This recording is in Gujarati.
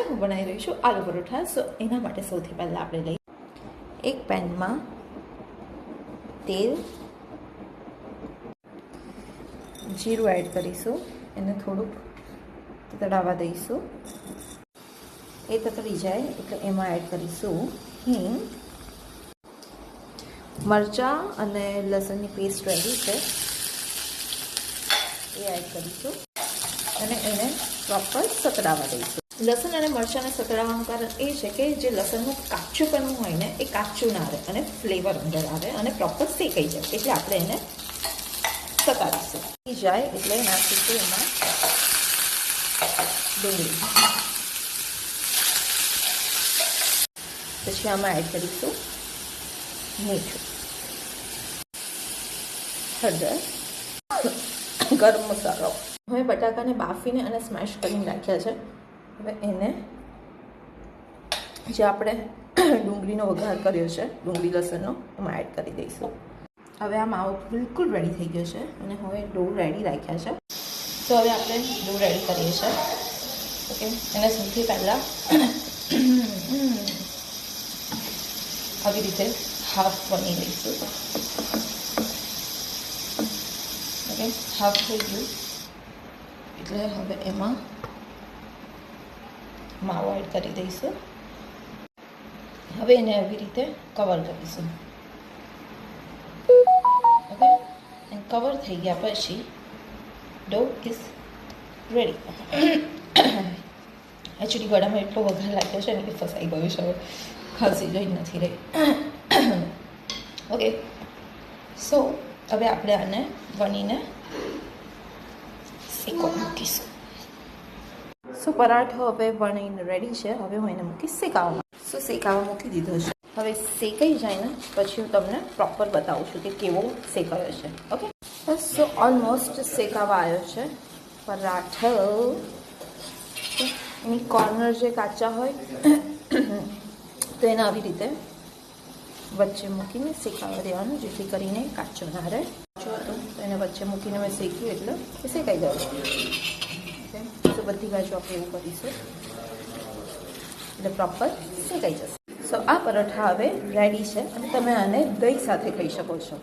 આજે હું બનાવી રહી છું આલુ પરોઠા. સો એના માટે સૌથી પહેલાં આપણે લઈએ એક પેનમાં તેલ, જીરું એડ કરીશું. એને થોડુંક તતડાવા દઈશું. એ તતડી જાય એટલે એમાં એડ કરીશું હિંગ, મરચાં અને લસણની પેસ્ટ રેડી છે એ એડ કરીશું અને એને પ્રોપર સતડાવા દઈશું. લસણ અને મરચાંને સતડાવવાનું કારણ એ છે કે જે લસણનું કાચુંપણું હોય ને એ કાચું ના રહે અને ફ્લેવર અંદર આવે અને પ્રોપર શેકાઈ જાય. એટલે આપણે એને સતાડીશું. જાય એટલે નાખીશું એમાં ડુંગળી, પછી આમાં એડ કરીશું મીઠું, હળદર, ગરમ મસાલો. હવે બટાકાને બાફીને અને સ્મેશ કરીને રાખ્યા છે. હવે એને જે આપણે ડુંગળીનો વઘાર કર્યો છે, ડુંગળી લસણનો, એમાં એડ કરી દઈશું. હવે આ માવો બિલકુલ રેડી થઈ ગયો છે અને હવે ડો રેડી રાખ્યા છે. તો હવે આપણે ડો રેડી કરીએ છીએ. ઓકે, એને સૌથી પહેલાં આવી રીતે હાફ બની લઈશું. ઓકે, હાફ થઈ ગયું એટલે હવે એમાં માવો એડ કરી દઈશું. હવે એને આવી રીતે કવર કરીશું. ઓકે, અને કવર થઈ ગયા પછી ડો ઇઝ રેડી. એકચ્યુઅલી ગળામાં એટલો વઘાર લાગ્યો છે ને કે ફસાઈ ગયું છે. હવે ખાંસી જોઈ નથી રહી. ઓકે, સો હવે આપણે આને વણીને શેકવા મૂકીશું. સો પરાઠો હવે વણીને રેડી છે. હવે હું એને મૂકીશ શેકાવા. સો શેકાવા મૂકી દીધો છે. હવે શેકાઈ જાય ને પછી હું તમને પ્રોપર બતાવું છું કે કેવો શેકાયો છે. ઓકે, સો ઓલમોસ્ટ શેકાવા આવ્યો છે પરાઠો. એની કોર્નર જે કાચા હોય તો એને આવી રીતે વચ્ચે મૂકીને શેકાવા દેવાનું, જેથી કરીને કાચો ના રહે. જો તો એને વચ્ચે મૂકીને મેં શેક્યું એટલે એ શેકાઈ ગયું. તો બધી બાજુ આપણે એવું કરીશું એટલે પ્રોપર શેકાઈ જશે. સો આ પરોઠા હવે રેડી છે અને તમે આને દહીં સાથે ખાઈ શકો છો.